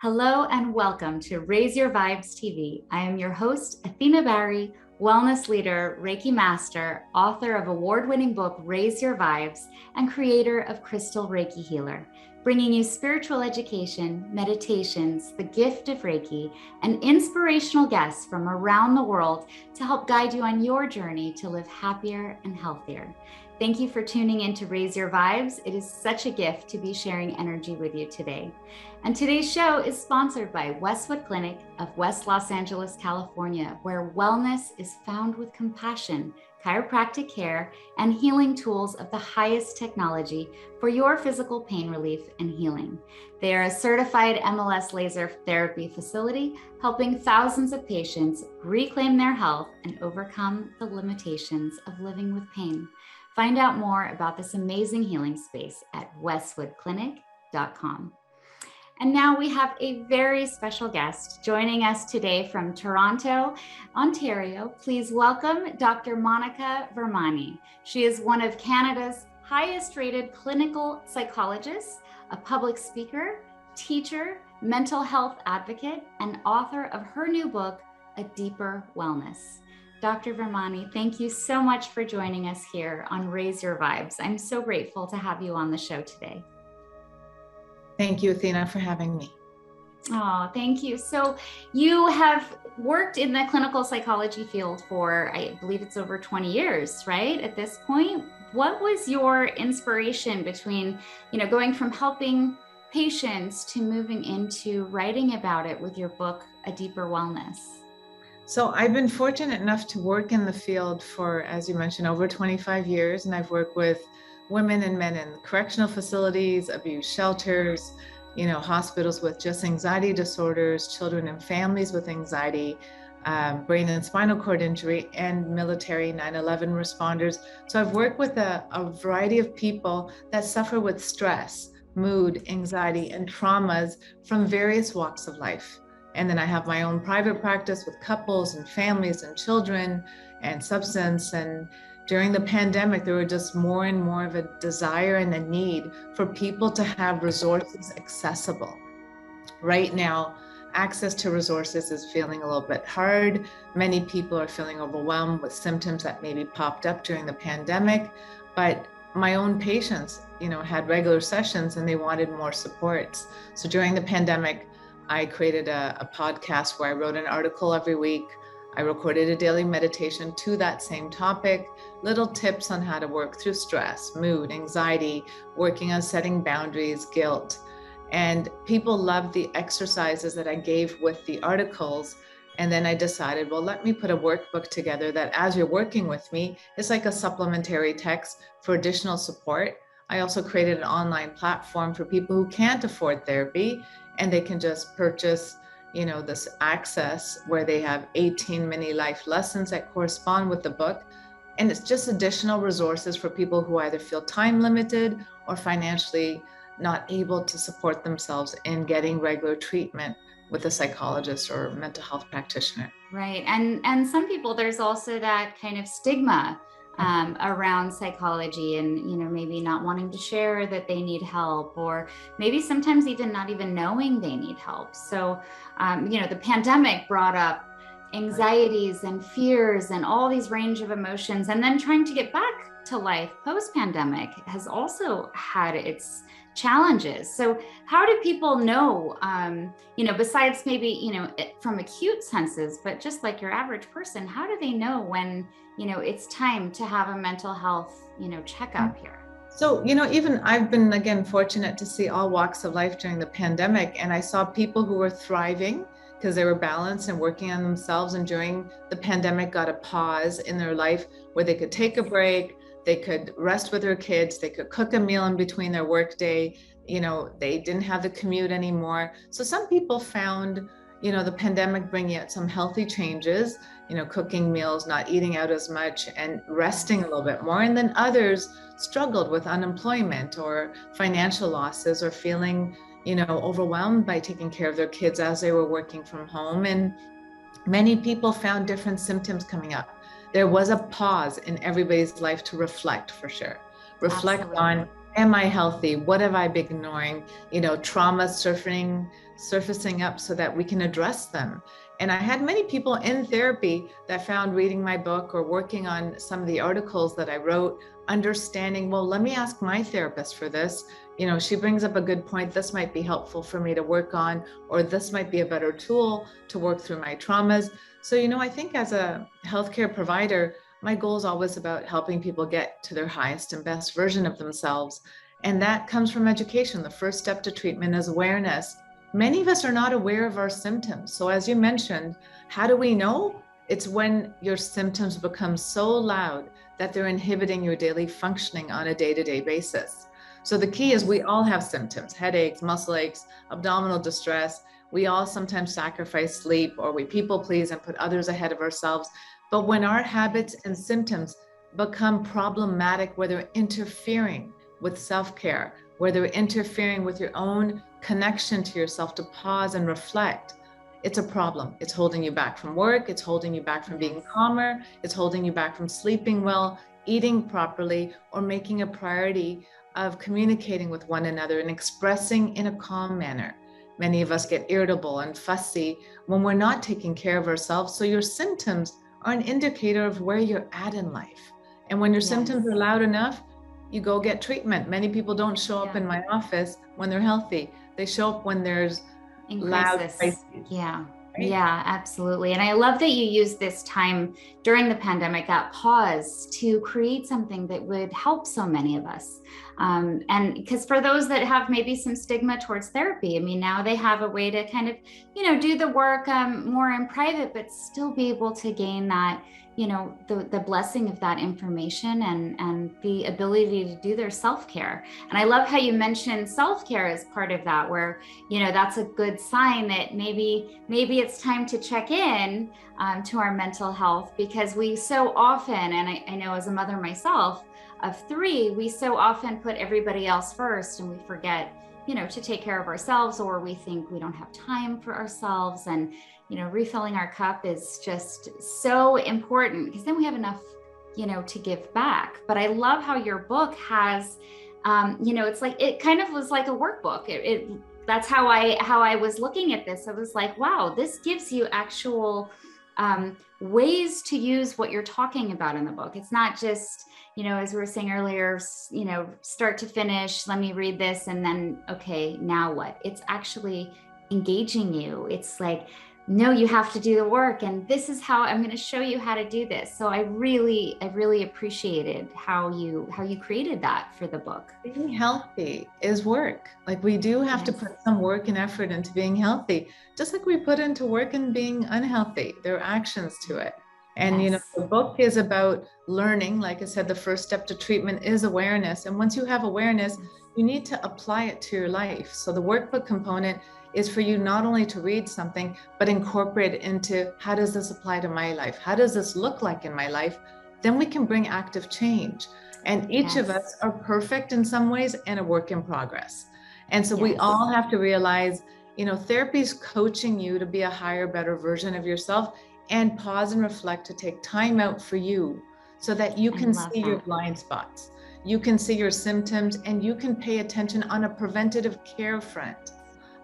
Hello and welcome to Raise Your Vibes TV. I am your host, Athena Bahri, wellness leader, Reiki master, author of award-winning book, Raise Your Vibes, and creator of Crystal Reiki Healer, bringing you spiritual education, meditations, the gift of Reiki, and inspirational guests from around the world to help guide you on your journey to live happier and healthier. Thank you for tuning in to Raise Your Vibes. It is such a gift to be sharing energy with you today. And today's show is sponsored by Westwood Clinic of West Los Angeles, California, where wellness is found with compassion, chiropractic care, and healing tools of the highest technology for your physical pain relief and healing. They are a certified MLS laser therapy facility, helping thousands of patients reclaim their health and overcome the limitations of living with pain. Find out more about this amazing healing space at westwoodclinic.com. And now we have a very special guest joining us today from Toronto, Ontario. Please welcome Dr. Monica Vermani. She is one of Canada's highest rated clinical psychologists, a public speaker, teacher, mental health advocate, and author of her new book, A Deeper Wellness. Dr. Vermani, thank you so much for joining us here on Raise Your Vibes. I'm so grateful to have you on the show today. Thank you, Athena, for having me. Oh, thank you. So you have worked in the clinical psychology field for, I believe it's over 20 years, right? At this point, what was your inspiration between, going from helping patients to moving into writing about it with your book, A Deeper Wellness? So I've been fortunate enough to work in the field for, as you mentioned, over 25 years, and I've worked with women and men in correctional facilities, abuse shelters, hospitals with just anxiety disorders, children and families with anxiety, brain and spinal cord injury, and military 9/11 responders. So I've worked with a variety of people that suffer with stress, mood, anxiety, and traumas from various walks of life. And then I have my own private practice with couples and families and children and substance. And during the pandemic, there were just more and more of a desire and a need for people to have resources accessible. Right now, access to resources is feeling a little bit hard. Many people are feeling overwhelmed with symptoms that maybe popped up during the pandemic. But my own patients, had regular sessions and they wanted more supports. So during the pandemic, I created a podcast where I wrote an article every week. I recorded a daily meditation to that same topic, little tips on how to work through stress, mood, anxiety, working on setting boundaries, guilt. And people loved the exercises that I gave with the articles. And then I decided, well, let me put a workbook together that as you're working with me, it's like a supplementary text for additional support. I also created an online platform for people who can't afford therapy, and they can just purchase this access where they have 18 mini life lessons that correspond with the book. And it's just additional resources for people who either feel time limited or financially not able to support themselves in getting regular treatment with a psychologist or mental health practitioner. Right. And some people, there's also that kind of stigma around psychology and, maybe not wanting to share that they need help, or maybe sometimes even not even knowing they need help. So, the pandemic brought up anxieties and fears and all these range of emotions, and then trying to get back to life post-pandemic has also had its challenges. So how do people know, besides maybe, from acute senses, but just like your average person, how do they know when, it's time to have a mental health, checkup here? So, even I've been, again, fortunate to see all walks of life during the pandemic. And I saw people who were thriving because they were balanced and working on themselves. And during the pandemic, got a pause in their life where they could take a break. They could rest with their kids. They could cook a meal in between their workday. They didn't have the commute anymore. So some people found, the pandemic bringing out some healthy changes, cooking meals, not eating out as much, and resting a little bit more. And then others struggled with unemployment or financial losses, or feeling, overwhelmed by taking care of their kids as they were working from home. And many people found different symptoms coming up. There was a pause in everybody's life to reflect, for sure. Reflect Absolutely. On Am I healthy? What have I been ignoring? Trauma surfacing up so that we can address them. And I had many people in therapy that found reading my book or working on some of the articles that I wrote, understanding, well, let me ask my therapist for this. She brings up a good point. This might be helpful for me to work on, or this might be a better tool to work through my traumas. So, I think as a healthcare provider, my goal is always about helping people get to their highest and best version of themselves. And that comes from education. The first step to treatment is awareness. Many of us are not aware of our symptoms. So as you mentioned, how do we know? It's when your symptoms become so loud that they're inhibiting your daily functioning on a day-to-day basis. So the key is we all have symptoms: headaches, muscle aches, abdominal distress. We all sometimes sacrifice sleep, or we people please and put others ahead of ourselves. But when our habits and symptoms become problematic, where they're interfering with self-care, where they're interfering with your own connection to yourself to pause and reflect, it's a problem. It's holding you back from work. It's holding you back from being calmer. It's holding you back from sleeping well, eating properly, or making a priority of communicating with one another and expressing in a calm manner. Many of us get irritable and fussy when we're not taking care of ourselves. So your symptoms are an indicator of where you're at in life. And when your symptoms are loud enough, you go get treatment. Many people don't show up in my office when they're healthy. They show up when there's loud crises. Yeah. Right? Yeah, absolutely. And I love that you use this time during the pandemic, that pause, to create something that would help so many of us. And because for those that have maybe some stigma towards therapy, I mean, now they have a way to kind of, do the work more in private, but still be able to gain that, the blessing of that information and the ability to do their self-care. And I love how you mentioned self-care as part of that, where, that's a good sign that maybe it's time to check in to our mental health, because we so often, and I know as a mother myself of 3, we so often put everybody else first, and we forget, to take care of ourselves, or we think we don't have time for ourselves. And, refilling our cup is just so important, because then we have enough, to give back. But I love how your book has, it's like, it kind of was like a workbook. That's how I was looking at this. I was like, wow, this gives you actual ways to use what you're talking about in the book. It's not just, as we were saying earlier, start to finish, let me read this, and then, okay, now what? It's actually engaging you. It's like, no, you have to do the work, and this is how I'm going to show you how to do this. So I really appreciated how you created that for the book. Being healthy is work. Like, we do have to put some work and effort into being healthy, just like we put into work in being unhealthy. There are actions to it. And, the book is about learning. Like I said, the first step to treatment is awareness. And once you have awareness, you need to apply it to your life. So the workbook component is for you not only to read something, but incorporate it into, how does this apply to my life? How does this look like in my life? Then we can bring active change. And each of us are perfect in some ways and a work in progress. And so we all have to realize, therapy is coaching you to be a higher, better version of yourself, and pause and reflect, to take time out for you so that you can see your blind spots. You can see your symptoms, and you can pay attention on a preventative care front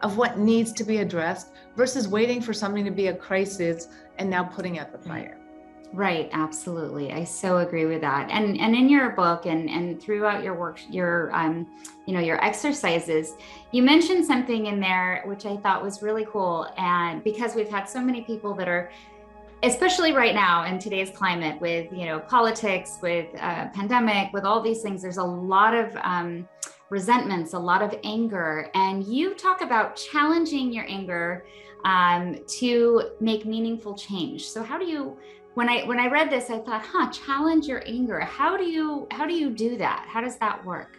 of what needs to be addressed, versus waiting for something to be a crisis and now putting out the fire. Right. Absolutely. I so agree with that. And in your book and throughout your work, your exercises, you mentioned something in there, which I thought was really cool. And because we've had so many people that are, especially right now in today's climate with, politics, with pandemic, with all these things, there's a lot of resentments, a lot of anger. And you talk about challenging your anger to make meaningful change. So how do you, when I read this, I thought, challenge your anger. How do you do that? How does that work?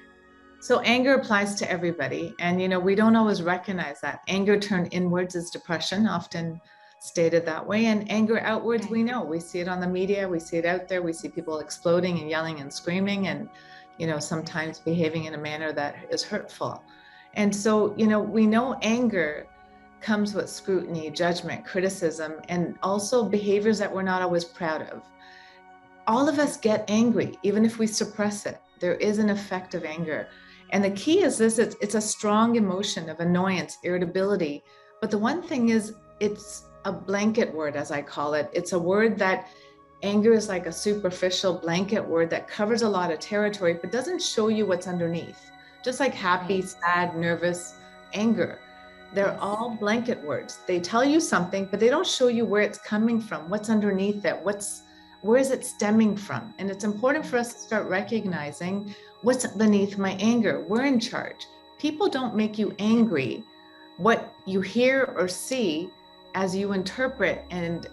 So anger applies to everybody. And, we don't always recognize that. Anger turned inwards is depression, often stated that way. And anger outwards, we know. We see it on the media. We see it out there. We see people exploding and yelling and screaming, and, sometimes behaving in a manner that is hurtful. And so, we know anger comes with scrutiny, judgment, criticism, and also behaviors that we're not always proud of. All of us get angry, even if we suppress it. There is an effect of anger. And the key is this, it's a strong emotion of annoyance, irritability. But the one thing is, it's a blanket word, as I call it. It's a word that anger is like a superficial blanket word that covers a lot of territory, but doesn't show you what's underneath. Just like happy, sad, nervous, anger. They're all blanket words. They tell you something, but they don't show you where it's coming from, what's underneath it, where is it stemming from? And it's important for us to start recognizing what's beneath my anger. We're in charge. People don't make you angry. What you hear or see as you interpret and,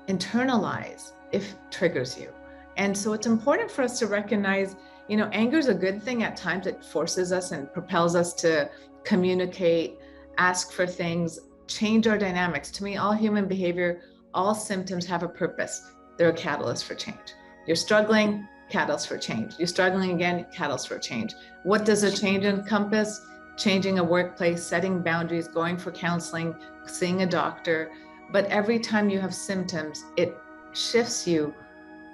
internalize if triggers you. And so it's important for us to recognize, anger is a good thing. At times it forces us and propels us to communicate, ask for things, change our dynamics. To me, all human behavior, all symptoms have a purpose. They're a catalyst for change. You're struggling, catalyst for change. You're struggling again, catalyst for change. What does a change encompass? Changing a workplace, setting boundaries, going for counseling, seeing a doctor. But every time you have symptoms, it shifts you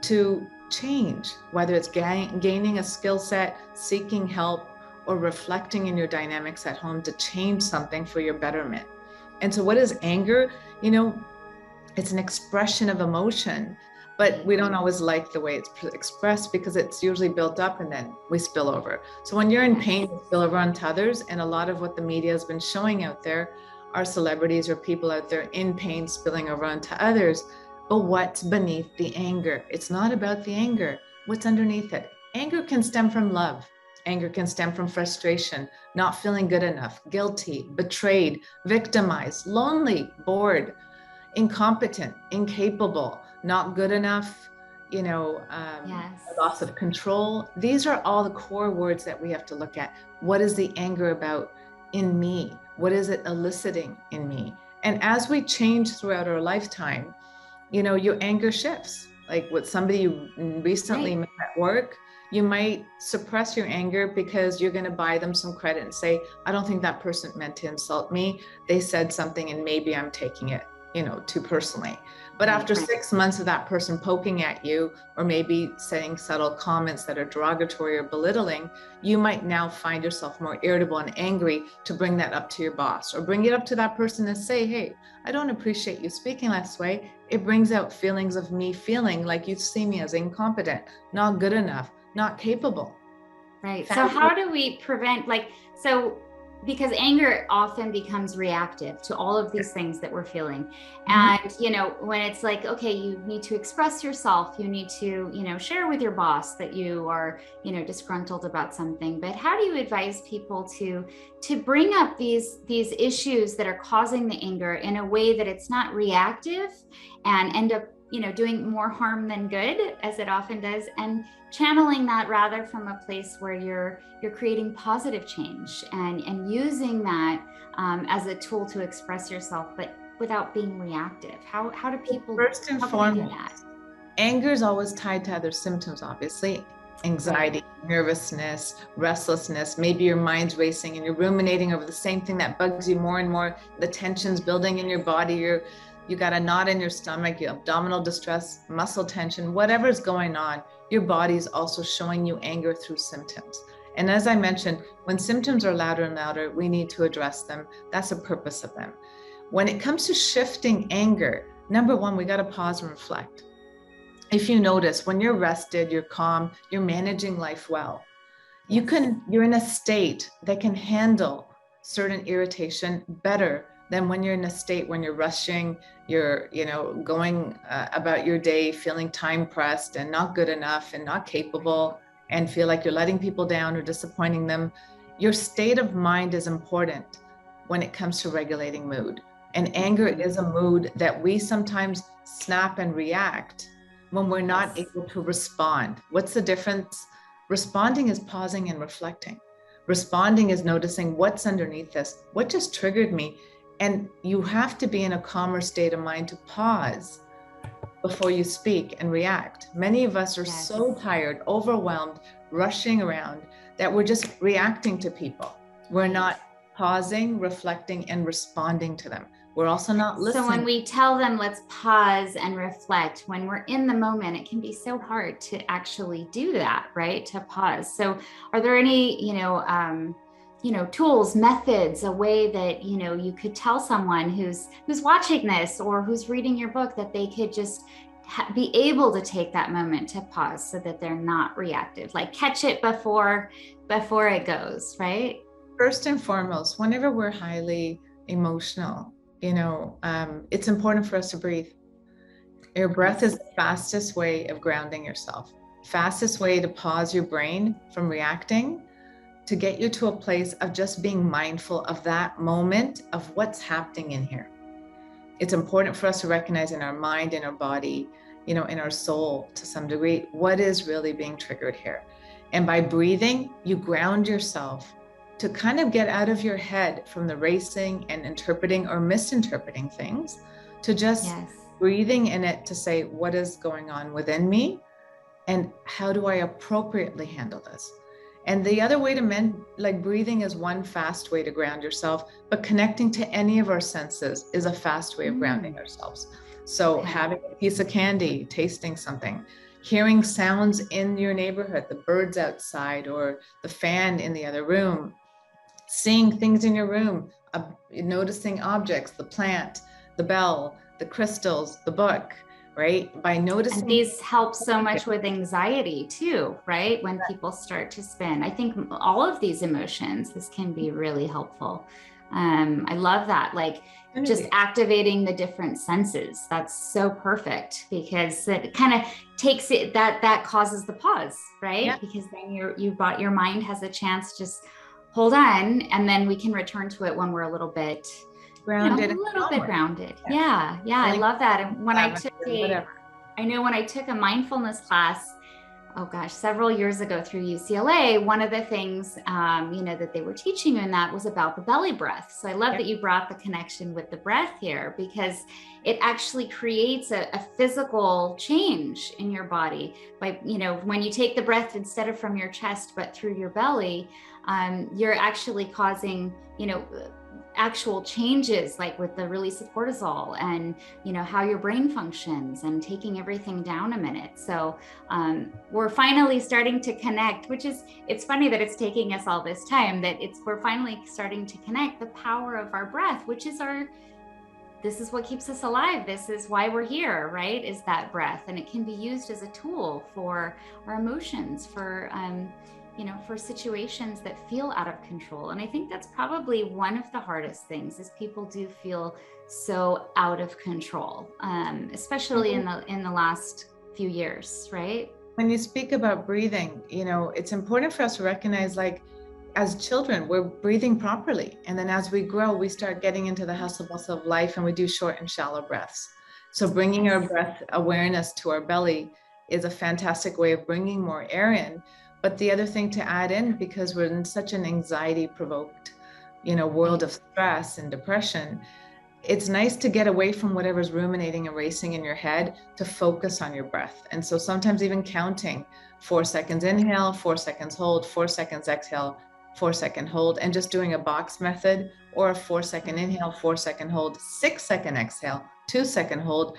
to change, whether it's gaining a skill set, seeking help, or reflecting in your dynamics at home to change something for your betterment. And so what is anger? It's an expression of emotion, but we don't always like the way it's expressed because it's usually built up and then we spill over. So when you're in pain, you spill over onto others. And a lot of what the media has been showing out there are celebrities or people out there in pain spilling over onto others. But what's beneath the anger? It's not about the anger. What's underneath it? Anger can stem from love. Anger can stem from frustration, not feeling good enough, guilty, betrayed, victimized, lonely, bored, incompetent, incapable, not good enough, loss of control. These are all the core words that we have to look at. What is the anger about in me? What is it eliciting in me? And as we change throughout our lifetime, your anger shifts. Like with somebody you recently met at work, you might suppress your anger because you're going to buy them some credit and say, I don't think that person meant to insult me. They said something and maybe I'm taking it, too personally. But after 6 months of that person poking at you, or maybe saying subtle comments that are derogatory or belittling, you might now find yourself more irritable and angry to bring that up to your boss, or bring it up to that person and say, hey, I don't appreciate you speaking this way. It brings out feelings of me feeling like you see me as incompetent, not good enough, not capable. Right. So how do we prevent, because anger often becomes reactive to all of these things that we're feeling. Mm-hmm. And, when it's like, okay, you need to express yourself, you need to, share with your boss that you are, disgruntled about something. But how do you advise people to bring up these issues that are causing the anger in a way that it's not reactive and end up, doing more harm than good, as it often does, and channeling that rather from a place where you're creating positive change and using that as a tool to express yourself, but without being reactive? How do people first and foremost, anger is always tied to other symptoms, obviously. Anxiety, nervousness, restlessness. Maybe your mind's racing and you're ruminating over the same thing that bugs you more and more. The tension's building in your body. You got a knot in your stomach, your abdominal distress, muscle tension, whatever's going on, your body's also showing you anger through symptoms. And as I mentioned, when symptoms are louder and louder, we need to address them. That's the purpose of them. When it comes to shifting anger, number one, we got to pause and reflect. If you notice, when you're rested, you're calm, you're managing life well, you're in a state that can handle certain irritation better than when you're in a state when you're rushing, you're, going about your day, feeling time pressed and not good enough and not capable and feel like you're letting people down or disappointing them. Your state of mind is important when it comes to regulating mood. And anger is a mood that we sometimes snap and react when we're not able to respond. What's the difference? Responding is pausing and reflecting. Responding is noticing what's underneath this, what just triggered me. And you have to be in a calmer state of mind to pause before you speak and react. Many of us are so tired, overwhelmed, rushing around that we're just reacting to people. We're not pausing, reflecting, and responding to them. We're also not listening. So when we tell them, let's pause and reflect, when we're in the moment, it can be so hard to actually do that, right? To pause. So are there any, tools, methods, a way that, you could tell someone who's watching this or who's reading your book that they could just be able to take that moment to pause so that they're not reactive, like catch it before it goes, right? First and foremost, whenever we're highly emotional, it's important for us to breathe. Your breath is the fastest way of grounding yourself, fastest way to pause your brain from reacting, to get you to a place of just being mindful of that moment of what's happening in here. It's important for us to recognize in our mind, in our body, in our soul to some degree, what is really being triggered here. And by breathing, you ground yourself to kind of get out of your head from the racing and interpreting or misinterpreting things, to just breathing in it to say, what is going on within me? And how do I appropriately handle this? And the other way to breathing is one fast way to ground yourself, but connecting to any of our senses is a fast way of grounding ourselves. So having a piece of candy, tasting something, hearing sounds in your neighborhood, the birds outside or the fan in the other room, seeing things in your room, noticing objects, the plant, the bell, the crystals, the book, right? By noticing. And these help so much with anxiety too, right? When people start to spin. I think all of these emotions, this can be really helpful. I love that. Like just activating the different senses. That's so perfect because it kind of takes it, that causes the pause, right? Yeah. Because then your mind has a chance to just hold on, and then we can return to it when we're a little bit grounded. Grounded. Yeah. I love that. And when I took when I took a mindfulness class, several years ago through UCLA, one of the things, that they were teaching in that was about the belly breath. So I love that you brought the connection with the breath here, because it actually creates a physical change in your body by, when you take the breath instead of from your chest, but through your belly, you're actually causing, actual changes, like with the release of cortisol and how your brain functions, and taking everything down a minute. So we're finally starting to connect, it's funny that it's taking us all this time, we're finally starting to connect the power of our breath, this is what keeps us alive. This is why we're here, right? Is that breath. And it can be used as a tool for our emotions, for situations that feel out of control. And I think that's probably one of the hardest things, is people do feel so out of control, especially in the last few years, right? When you speak about breathing, it's important for us to recognize, like, as children, we're breathing properly. And then as we grow, we start getting into the hustle bustle of life, and we do short and shallow breaths. So bringing our breath awareness to our belly is a fantastic way of bringing more air in. But the other thing to add in, because we're in such an anxiety-provoked, world of stress and depression, it's nice to get away from whatever's ruminating and racing in your head to focus on your breath. And so sometimes even counting 4 seconds inhale, 4 seconds hold, 4 seconds exhale, 4 second hold, and just doing a box method, or a 4 second inhale, 4 second hold, 6 second exhale, 2 second hold,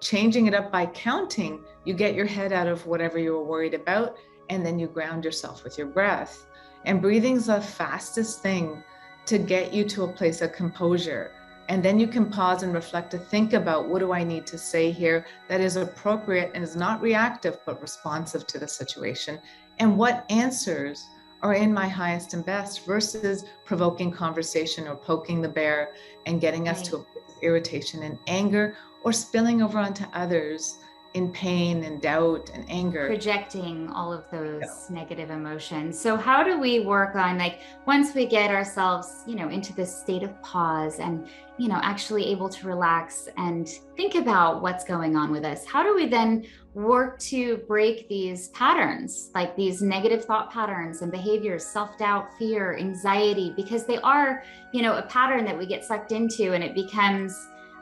changing it up by counting, you get your head out of whatever you were worried about, and then you ground yourself with your breath. And breathing's the fastest thing to get you to a place of composure. And then you can pause and reflect to think about, what do I need to say here that is appropriate and is not reactive, but responsive to the situation? And what answers are in my highest and best, versus provoking conversation or poking the bear and getting us to a place of irritation and anger, or spilling over onto others in pain and doubt and anger. Projecting all of those negative emotions. So how do we work on, once we get ourselves, into this state of pause and, actually able to relax and think about what's going on with us, how do we then work to break these patterns, like these negative thought patterns and behaviors, self-doubt, fear, anxiety, because they are, a pattern that we get sucked into, and it becomes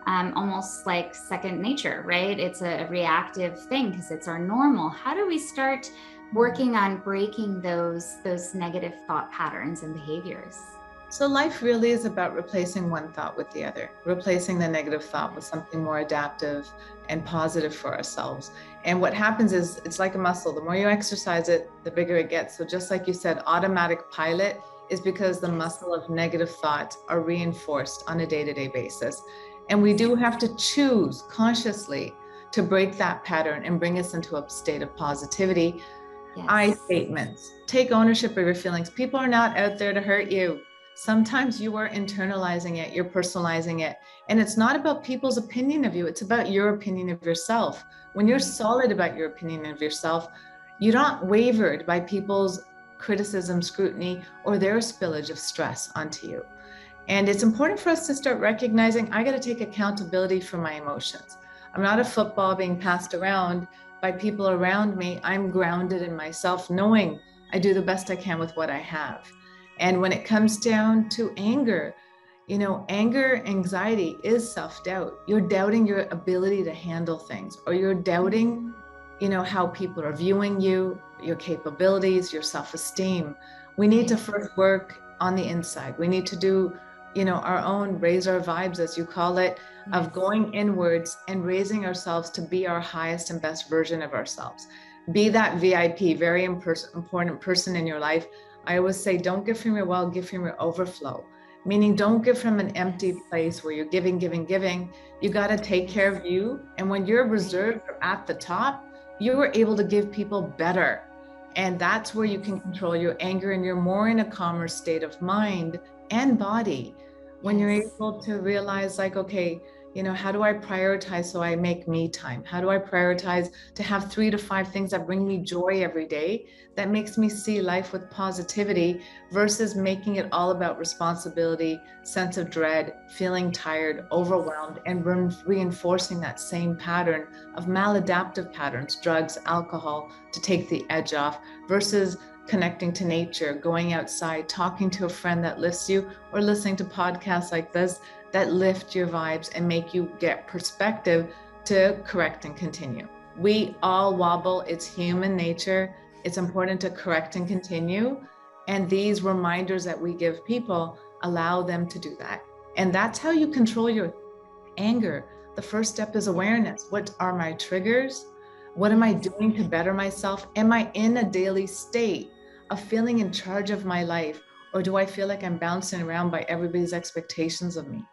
almost like second nature, right? It's a reactive thing because it's our normal. How do we start working on breaking those negative thought patterns and behaviors? So life really is about replacing one thought with the other, replacing the negative thought with something more adaptive and positive for ourselves. And what happens is it's like a muscle. The more you exercise it, the bigger it gets. So just like you said, automatic pilot is because the muscle of negative thoughts are reinforced on a day-to-day basis. And we do have to choose consciously to break that pattern and bring us into a state of positivity. Yes. I statements. Take ownership of your feelings. People are not out there to hurt you. Sometimes you are internalizing it, you're personalizing it. And it's not about people's opinion of you, it's about your opinion of yourself. When you're solid about your opinion of yourself, you're not wavered by people's criticism, scrutiny, or their spillage of stress onto you. And it's important for us to start recognizing I got to take accountability for my emotions. I'm not a football being passed around by people around me. I'm grounded in myself, knowing I do the best I can with what I have. And when it comes down to anger, anger, anxiety is self-doubt. You're doubting your ability to handle things, or you're doubting, how people are viewing you, your capabilities, your self-esteem. We need to first work on the inside. We need to do, our own raise our vibes, as you call it, of going inwards and raising ourselves to be our highest and best version of ourselves. Be that VIP, very important person in your life. I always say, don't give from your well, give from your overflow. Meaning don't give from an empty place where you're giving. You got to take care of you. And when you're reserved or at the top, you are able to give people better. And that's where you can control your anger, and you're more in a calmer state of mind and body when you're able to realize, like, okay, how do I prioritize so I make me time? How do I prioritize to have 3 to 5 things that bring me joy every day, that makes me see life with positivity, versus making it all about responsibility, sense of dread, feeling tired, overwhelmed, and reinforcing that same pattern of maladaptive patterns, drugs, alcohol, to take the edge off, versus connecting to nature, going outside, talking to a friend that lifts you, or listening to podcasts like this that lift your vibes and make you get perspective to correct and continue. We all wobble. It's human nature. It's important to correct and continue. And these reminders that we give people allow them to do that. And that's how you control your anger. The first step is awareness. What are my triggers? What am I doing to better myself? Am I in a daily state of feeling in charge of my life? Or do I feel like I'm bouncing around by everybody's expectations of me?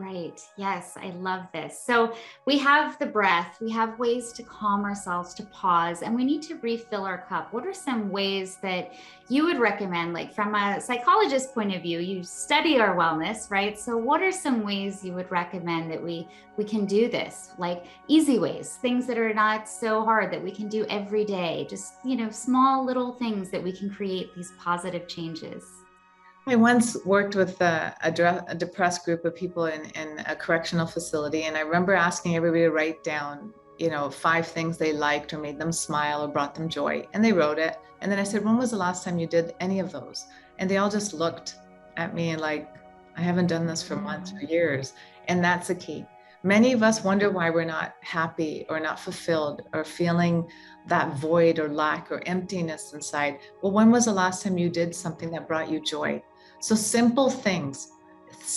Right. Yes, I love this. So we have the breath, we have ways to calm ourselves, to pause, and we need to refill our cup. What are some ways that you would recommend, like from a psychologist point of view? You study our wellness, right? So what are some ways you would recommend that we can do this? Like easy ways, things that are not so hard, that we can do every day, just, small little things that we can create these positive changes. I once worked with a depressed group of people in a correctional facility. And I remember asking everybody to write down, 5 things they liked or made them smile or brought them joy. And they wrote it. And then I said, when was the last time you did any of those? And they all just looked at me and like, I haven't done this for months or years. And that's the key. Many of us wonder why we're not happy or not fulfilled or feeling that void or lack or emptiness inside. Well, when was the last time you did something that brought you joy? So simple things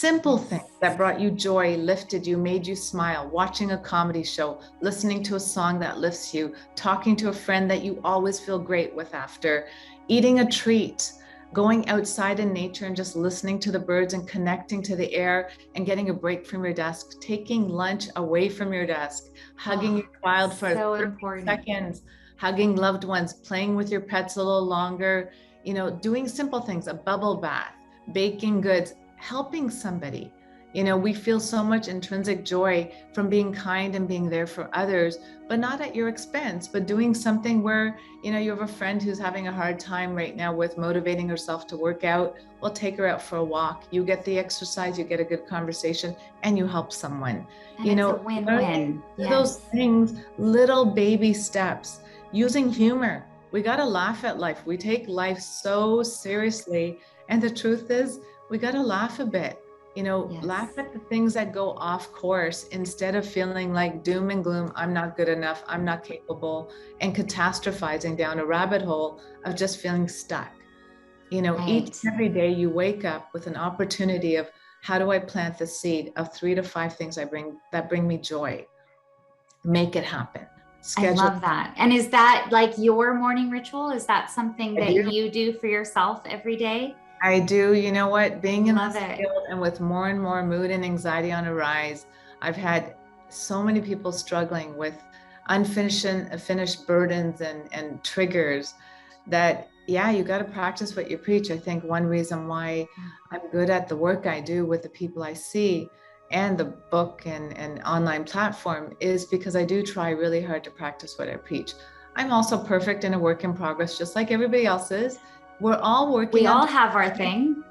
that brought you joy, lifted you, made you smile, watching a comedy show, listening to a song that lifts you, talking to a friend that you always feel great with after, eating a treat, going outside in nature and just listening to the birds and connecting to the air and getting a break from your desk, taking lunch away from your desk, hugging your child for so 30 seconds, hugging loved ones, playing with your pets a little longer, doing simple things, a bubble bath, baking goods, helping somebody. We feel so much intrinsic joy from being kind and being there for others, but not at your expense, but doing something where, you have a friend who's having a hard time right now with motivating herself to work out. Well, take her out for a walk. You get the exercise, you get a good conversation, and you help someone. And it's a win-win. Those things, little baby steps, using humor. We got to laugh at life. We take life so seriously. And the truth is, we got to laugh a bit, laugh at the things that go off course instead of feeling like doom and gloom. I'm not good enough. I'm not capable, and catastrophizing down a rabbit hole of just feeling stuck. You know, each Right. and every day you wake up with an opportunity of how do I plant the seed of 3 to 5 things that bring me joy? Make it happen. I Schedule. love that. And is that like your morning ritual? Is that something I that do. you do for yourself every day? I do. You know what? I Being in love this it. field and with more and more mood and anxiety on a rise, I've had so many people struggling with unfinished burdens and triggers that, yeah, you got to practice what you preach. I think one reason why I'm good at the work I do with the people I see and the book and online platform is because I do try really hard to practice what I preach. I'm also perfect and a work in progress, just like everybody else is. We're all We working on all have our thing,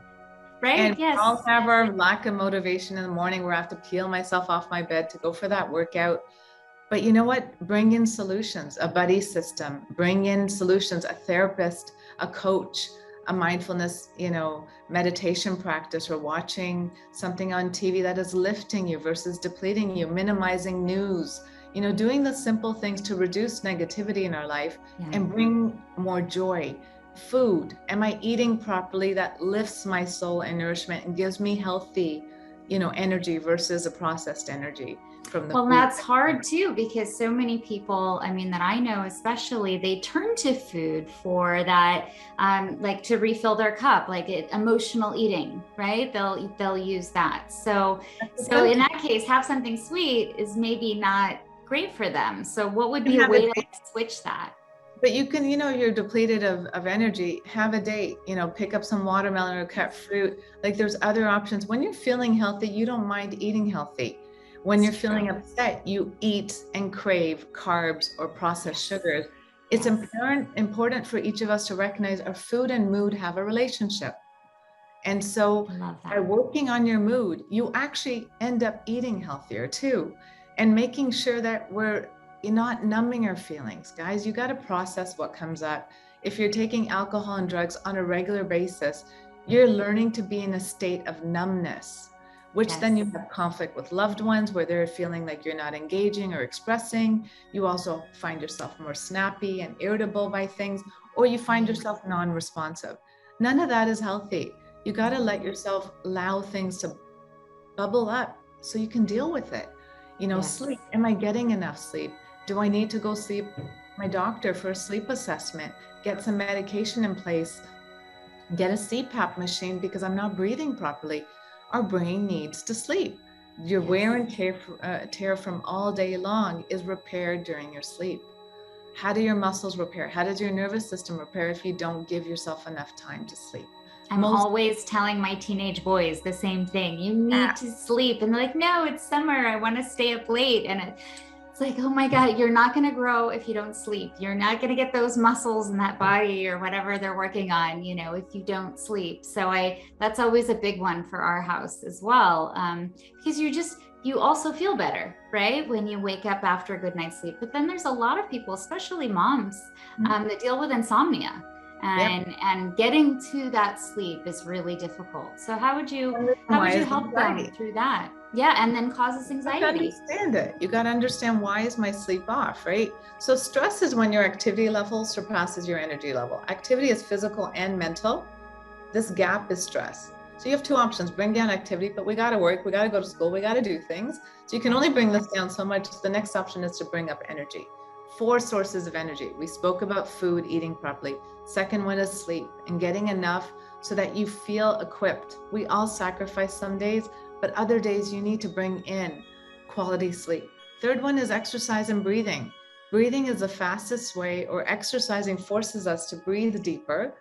right? and we Yes. all have our lack of motivation in the morning where I have to peel myself off my bed to go for that workout. But you know what? Bring in solutions, a buddy system, bring in solutions, a therapist, a coach, a mindfulness, meditation practice, or watching something on TV that is lifting you versus depleting you, minimizing news, doing the simple things to reduce negativity in our life and bring more joy. Food, am I eating properly that lifts my soul and nourishment and gives me healthy, energy versus a processed energy from the Well, food. that's hard too, because so many people, I mean, that I know especially, they turn to food for that, like to refill their cup, like emotional eating, right? They'll use that. So in that case, have something sweet is maybe not great for them. So what would be a way to like switch that? But you can, you're depleted of energy, have a date, pick up some watermelon or cut fruit. Like there's other options. When you're feeling healthy, you don't mind eating healthy. When you're feeling upset, you eat and crave carbs or processed sugars. It's important for each of us to recognize our food and mood have a relationship. And so by working on your mood, you actually end up eating healthier too. And making sure that you're not numbing our feelings. Guys, you got to process what comes up. If you're taking alcohol and drugs on a regular basis, you're learning to be in a state of numbness, which then you have conflict with loved ones where they're feeling like you're not engaging or expressing. You also find yourself more snappy and irritable by things, or you find yourself non-responsive. None of that is healthy. You got to let yourself allow things to bubble up so you can deal with it. Sleep. Am I getting enough sleep? Do I need to go see my doctor for a sleep assessment? Get some medication in place? Get a CPAP machine because I'm not breathing properly? Our brain needs to sleep. Your wear and tear from all day long is repaired during your sleep. How do your muscles repair? How does your nervous system repair if you don't give yourself enough time to sleep? I'm always telling my teenage boys the same thing. You need to sleep. And they're like, no, it's summer. I want to stay up late. And it's like, oh my God, you're not going to grow if you don't sleep. You're not going to get those muscles in that body or whatever they're working on, if you don't sleep. So that's always a big one for our house as well. Because you also feel better, right? When you wake up after a good night's sleep. But then there's a lot of people, especially moms, that deal with insomnia. And getting to that sleep is really difficult. So how would you help them through that? Yeah, and then causes anxiety. You got to understand it. You got to understand, why is my sleep off, right? So stress is when your activity level surpasses your energy level. Activity is physical and mental. This gap is stress. So you have two options: bring down activity, but we got to work, we got to go to school, we got to do things. So you can only bring this down so much. The next option is to bring up energy. 4 sources of energy. We spoke about food, eating properly. Second one is sleep and getting enough so that you feel equipped. We all sacrifice some days, but other days you need to bring in quality sleep. Third one is exercise and breathing. Breathing is the fastest way, or exercising forces us to breathe deeper,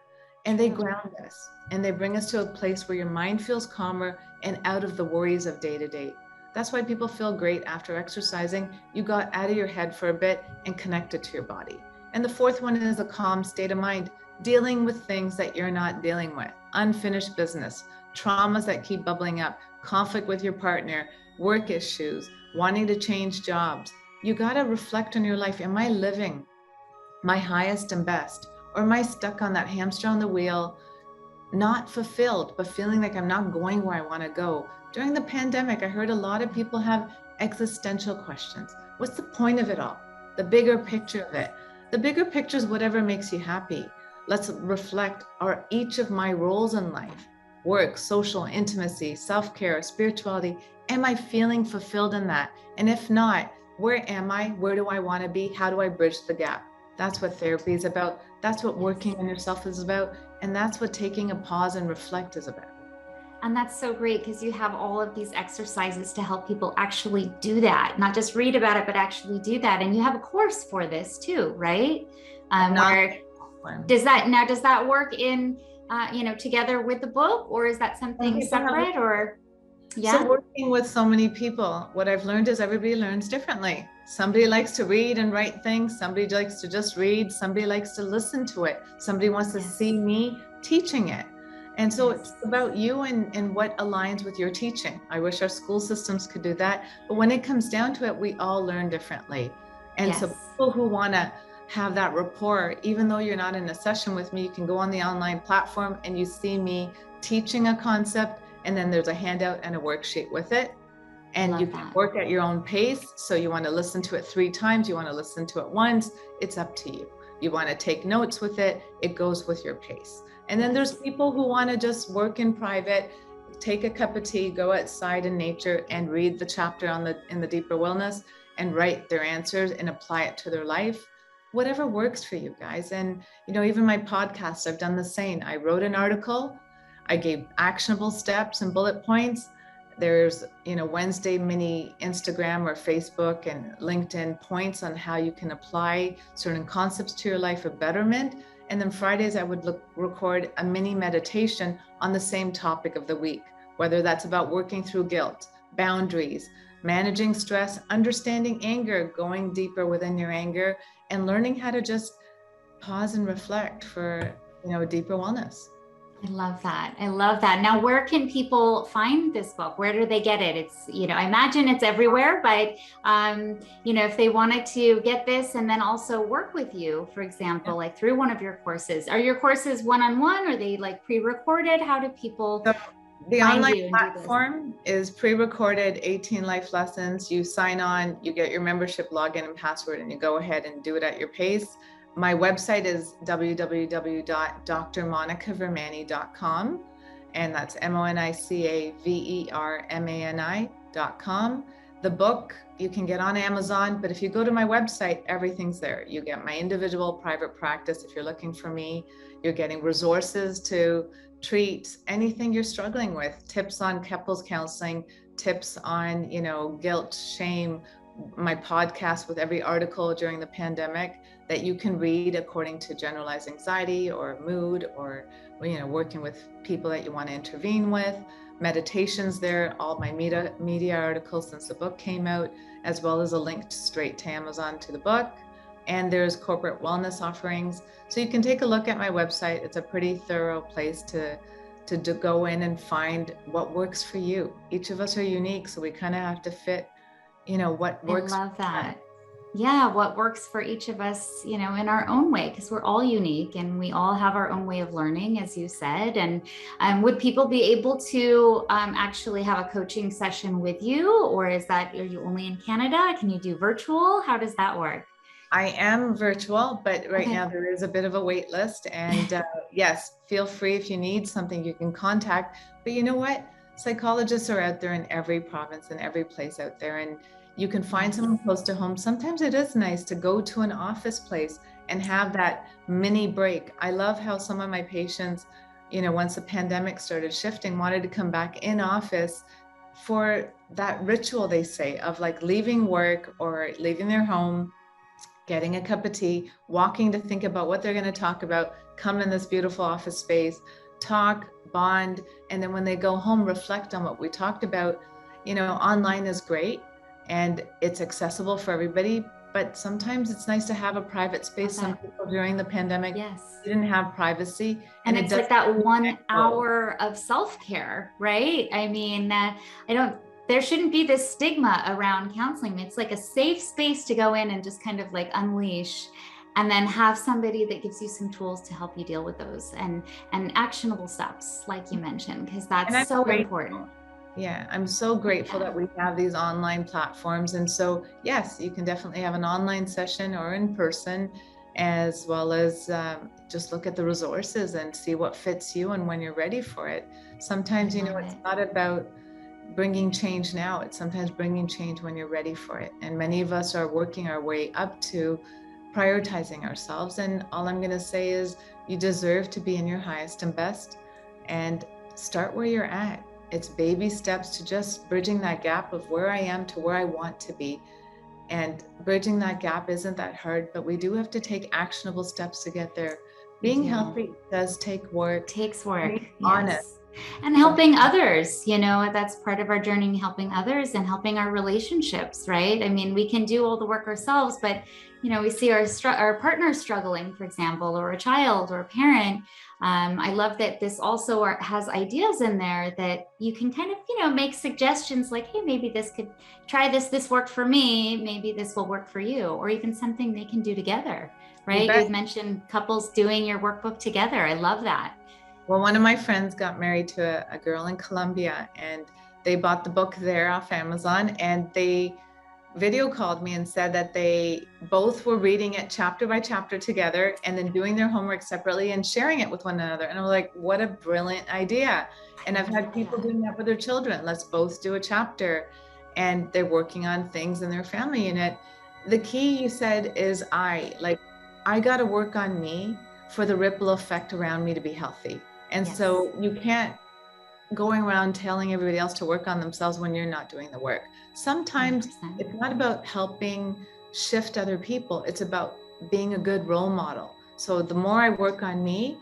and they ground us and they bring us to a place where your mind feels calmer and out of the worries of day to day. That's why people feel great after exercising. You got out of your head for a bit and connected to your body. And the fourth one is a calm state of mind, dealing with things that you're not dealing with, unfinished business, traumas that keep bubbling up, conflict with your partner, work issues, wanting to change jobs. You got to reflect on your life. Am I living my highest and best? Or am I stuck on that hamster on the wheel, not fulfilled, but feeling like I'm not going where I want to go? During the pandemic, I heard a lot of people have existential questions. What's the point of it all? The bigger picture of it. The bigger picture is whatever makes you happy. Let's reflect, are each of my roles in life, work, social, intimacy, self-care, spirituality, am I feeling fulfilled in that? And if not, where am I? Where do I want to be? How do I bridge the gap? That's what therapy is about. That's what working on yourself is about. And that's what taking a pause and reflect is about. And that's so great because you have all of these exercises to help people actually do that, not just read about it, but actually do that. And you have a course for this too, right? Where does that work in, together with the book, or is that something separate or? Yeah. So working with so many people, what I've learned is everybody learns differently. Somebody likes to read and write things. Somebody likes to just read. Somebody likes to listen to it. Somebody wants to see me teaching it. And so it's about you and what aligns with your teaching. I wish our school systems could do that. But when it comes down to it, we all learn differently. And so people who want to have that rapport, even though you're not in a session with me, you can go on the online platform and you see me teaching a concept, and then there's a handout and a worksheet with it. And you can work at your own pace. So you want to listen to it 3 times, you want to listen to it once, it's up to you. You want to take notes with it, it goes with your pace. And then there's people who want to just work in private, take a cup of tea, go outside in nature and read the chapter in the deeper wellness and write their answers and apply it to their life. Whatever works for you guys. And, even my podcast, I've done the same. I wrote an article, I gave actionable steps and bullet points. There's, Wednesday mini Instagram or Facebook and LinkedIn points on how you can apply certain concepts to your life for betterment. And then Fridays, I would record a mini meditation on the same topic of the week, whether that's about working through guilt, boundaries, managing stress, understanding anger, going deeper within your anger, and learning how to just pause and reflect for, deeper wellness. I love that. I love that. Now, where can people find this book? Where do they get it? It's, I imagine it's everywhere, but, if they wanted to get this and then also work with you, for example, like through one of your courses, are your courses one-on-one? Are they like pre-recorded? How do people The online platform is pre-recorded 18 life lessons. You sign on, you get your membership login and password, and you go ahead and do it at your pace. My website is www.drmonicavermani.com, and that's MonicaVermani.com. The book you can get on Amazon, but if you go to my website, everything's there. You get my individual private practice. If you're looking for me, you're getting resources to treat anything you're struggling with, tips on couples counseling, tips on, guilt, shame, my podcast with every article during the pandemic that you can read according to generalized anxiety or mood or, working with people that you want to intervene with, meditations there, all my media articles since the book came out, as well as a link straight to Amazon to the book. And there's corporate wellness offerings. So you can take a look at my website. It's a pretty thorough place to go in and find what works for you. Each of us are unique, so we kind of have to fit, what works. I love that. Yeah, what works for each of us, in our own way, because we're all unique and we all have our own way of learning, as you said. And would people be able to actually have a coaching session with you, or are you only in Canada? Can you do virtual? How does that work? I am virtual, but right now there is a bit of a wait list. And yes, feel free if you need something, you can contact. But you know what? Psychologists are out there in every province and every place out there, and you can find someone close to home. Sometimes it is nice to go to an office place and have that mini break. I love how some of my patients, once the pandemic started shifting, wanted to come back in office for that ritual, they say, of like leaving work or leaving their home, getting a cup of tea, walking to think about what they're going to talk about, come in this beautiful office space, talk, bond, and then when they go home, reflect on what we talked about. Online is great and it's accessible for everybody, but sometimes it's nice to have a private space. Some people during the pandemic didn't have privacy. And it's like that 1 hour of self-care, right? I mean, there shouldn't be this stigma around counseling. It's like a safe space to go in and just kind of like unleash, and then have somebody that gives you some tools to help you deal with those and actionable steps, like you mentioned, because that's so important. Yeah, I'm so grateful that we have these online platforms. And so, yes, you can definitely have an online session or in person. as well as just look at the resources and see what fits you and when you're ready for it. Sometimes, you know, it's not about bringing change now. It's sometimes bringing change when you're ready for it. And many of us are working our way up to prioritizing ourselves. And all I'm going to say is you deserve to be in your highest and best, and start where you're at. It's baby steps to just bridging that gap of where I am to where I want to be. And bridging that gap isn't that hard, but we do have to take actionable steps to get there. Being healthy does take work. Takes work. Being honest. And helping others, you know, that's part of our journey, helping others and helping our relationships, right? I mean, we can do all the work ourselves, but, you know, we see our partner struggling, for example, or a child or a parent. I love that this also has ideas in there that you can kind of, you know, make suggestions like, hey, maybe this could try this worked for me. Maybe this will work for you, or even something they can do together, right? You had mentioned couples doing your workbook together. I love that. Well, one of my friends got married to a girl in Colombia, and they bought the book there off Amazon, and they video called me and said that they both were reading it chapter by chapter together and then doing their homework separately and sharing it with one another. And I'm like, what a brilliant idea. And I've had people doing that with their children. Let's both do a chapter. And they're working on things in their family unit. The key, you said, is I got to work on me for the ripple effect around me to be healthy. And so you can't going around telling everybody else to work on themselves when you're not doing the work. Sometimes 100%. It's not about helping shift other people. It's about being a good role model. So the more I work on me,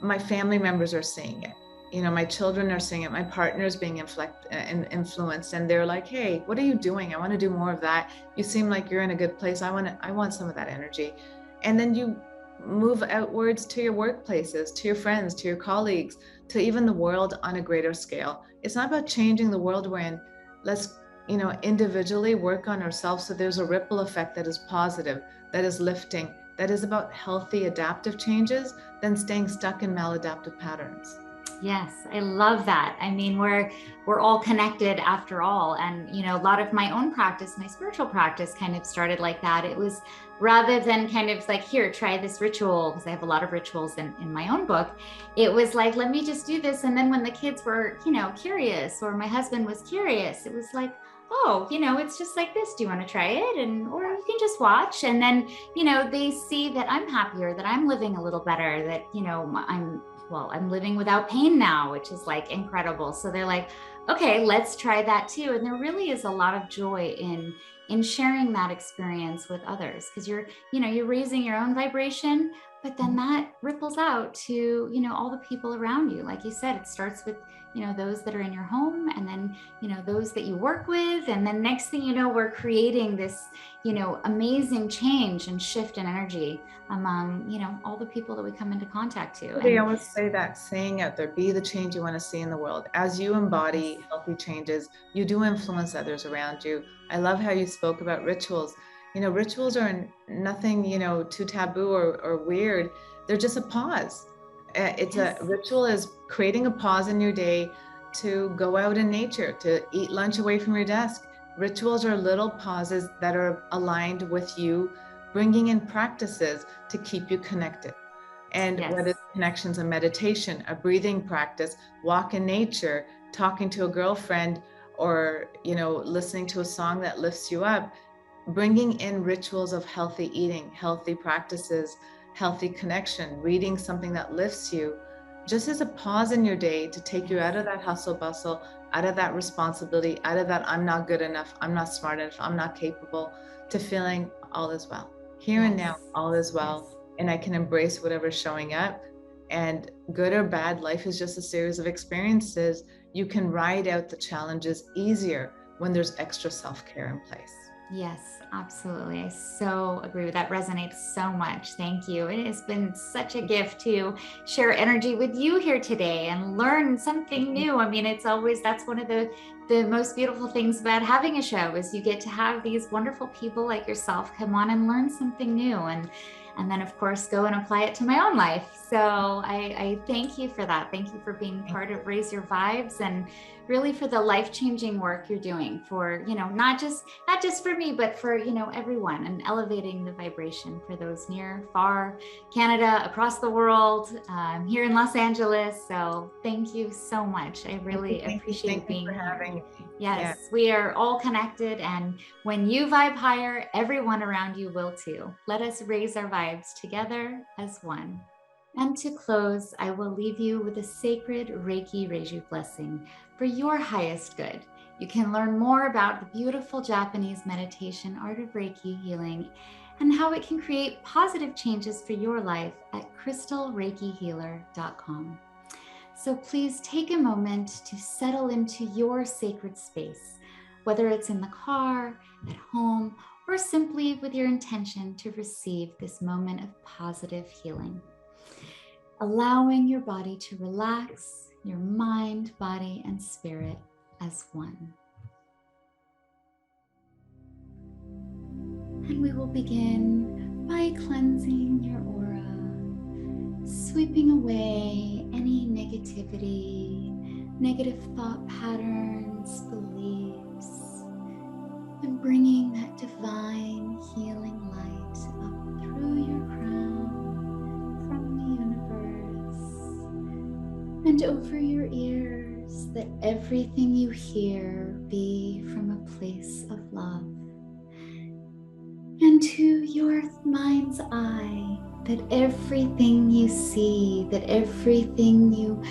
my family members are seeing it. You know, my children are seeing it. My partner's being influenced, and they're like, hey, what are you doing? I want to do more of that. You seem like you're in a good place. I want some of that energy. And then you move outwards to your workplaces, to your friends, to your colleagues, to even the world on a greater scale. It's not about changing the world we're in. Let's, you know, individually work on ourselves so there's a ripple effect that is positive, that is lifting, that is about healthy adaptive changes than staying stuck in maladaptive patterns. Yes, I love that. I mean, we're all connected after all. And, you know, a lot of my own practice, my spiritual practice kind of started like that. It was rather than kind of like, here, try this ritual, because I have a lot of rituals in my own book. It was like, let me just do this. And then when the kids were, you know, curious, or my husband was curious, it was like, oh, you know, it's just like this. Do you want to try it? Or you can just watch. And then, you know, they see that I'm happier, that I'm living a little better, that, you know, I'm living without pain now, which is like incredible. So they're like, okay, let's try that too. And there really is a lot of joy in sharing that experience with others, because you're raising your own vibration, but then that ripples out to, you know, all the people around you. Like you said, it starts with, you know, those that are in your home, and then, you know, those that you work with. And then next thing you know, we're creating this, you know, amazing change and shift in energy among, you know, all the people that we come into contact to. They always say that saying out there, be the change you want to see in the world. As you embody healthy changes, you do influence others around you. I love how you spoke about rituals. You know, rituals are nothing, you know, too taboo or weird. They're just a pause. A ritual is creating a pause in your day to go out in nature, to eat lunch away from your desk. Rituals are little pauses that are aligned with you, bringing in practices to keep you connected. And whether it's connections, a meditation, a breathing practice, walk in nature, talking to a girlfriend, or, you know, listening to a song that lifts you up, bringing in rituals of healthy eating, healthy practices, healthy connection, reading something that lifts you, just as a pause in your day to take you out of that hustle bustle, out of that responsibility, out of that I'm not good enough, I'm not smart enough, I'm not capable, to feeling all is well. Here and now, all is well. And I can embrace whatever's showing up. And good or bad, life is just a series of experiences. You can ride out the challenges easier when there's extra self-care in place. Yes, absolutely. I so agree with that. Resonates so much. Thank you. It has been such a gift to share energy with you here today and learn something new. I mean, that's one of the most beautiful things about having a show, is you get to have these wonderful people like yourself come on and learn something new. And and then of course go and apply it to my own life. So I thank you for that. Thank you for being part of Raise Your Vibes, and really for the life-changing work you're doing for, not just for me, but for, everyone, and elevating the vibration for those near, far, Canada, across the world, here in Los Angeles. So thank you so much. I really appreciate being here. Having me. Yes, we are all connected, and when you vibe higher, everyone around you will too. Let us raise our vibes together as one. And to close, I will leave you with a sacred Reiki Reiju blessing for your highest good. You can learn more about the beautiful Japanese meditation art of Reiki healing and how it can create positive changes for your life at crystalreikihealer.com. So please take a moment to settle into your sacred space, whether it's in the car, at home, or simply with your intention to receive this moment of positive healing. Allowing your body to relax, your mind, body, and spirit as one. And we will begin by cleansing your aura, sweeping away any negativity, negative thought patterns, beliefs, and bringing that divine healing light up through your crown, from the universe, and over your ears, that everything you hear be from a place of love. And to your mind's eye, that everything you see, that everything you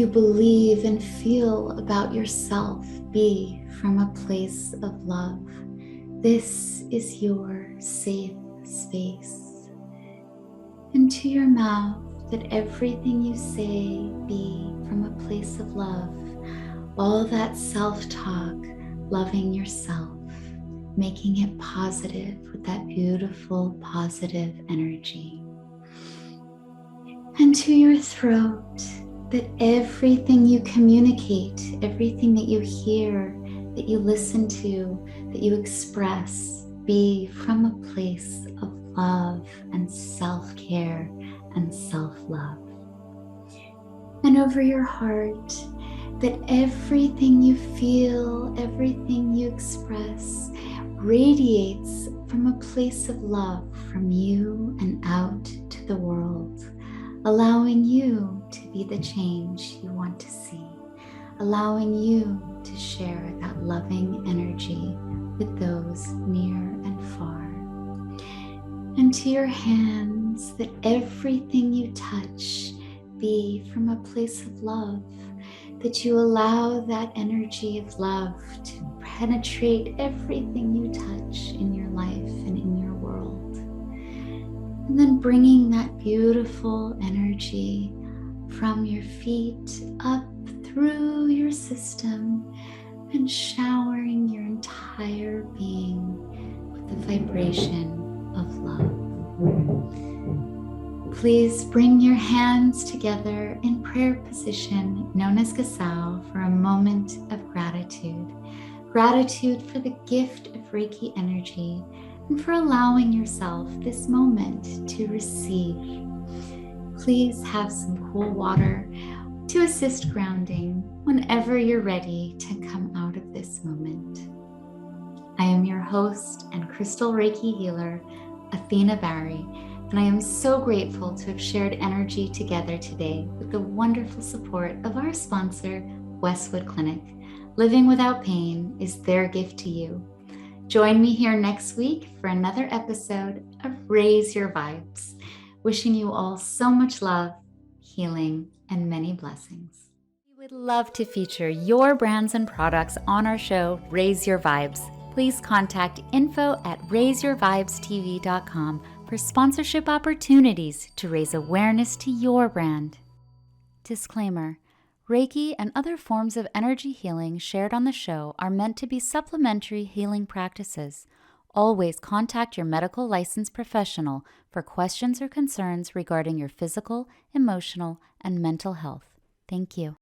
believe and feel about yourself be from a place of love. This is your safe space. And to your mouth, that everything you say be from a place of love. All that self-talk, loving yourself, making it positive with that beautiful positive energy. And to your throat, that everything you communicate, everything that you hear, that you listen to, that you express, be from a place of love and self-care and self-love. And over your heart, that everything you feel, everything you express radiates from a place of love from you and out to the world, allowing you to be the change you want to see, allowing you to share that loving energy with those near and far. And to your hands, that everything you touch be from a place of love, that you allow that energy of love to penetrate everything you touch in your life and in your world. And then bringing that beautiful energy from your feet up through your system and showering your entire being with the vibration of love. Please bring your hands together in prayer position known as Gasao for a moment of gratitude. Gratitude for the gift of Reiki energy and for allowing yourself this moment to receive. Please have some cool water to assist grounding whenever you're ready to come out of this moment. I am your host and crystal Reiki healer, Athena Bahri, and I am so grateful to have shared energy together today with the wonderful support of our sponsor, Westwood Clinic. Living without pain is their gift to you. Join me here next week for another episode of Raise Your Vibes. Wishing you all so much love, healing, and many blessings. We would love to feature your brands and products on our show, Raise Your Vibes. Please contact info@raiseyourvibestv.com for sponsorship opportunities to raise awareness to your brand. Disclaimer: Reiki and other forms of energy healing shared on the show are meant to be supplementary healing practices. Always contact your medical licensed professional for questions or concerns regarding your physical, emotional, and mental health. Thank you.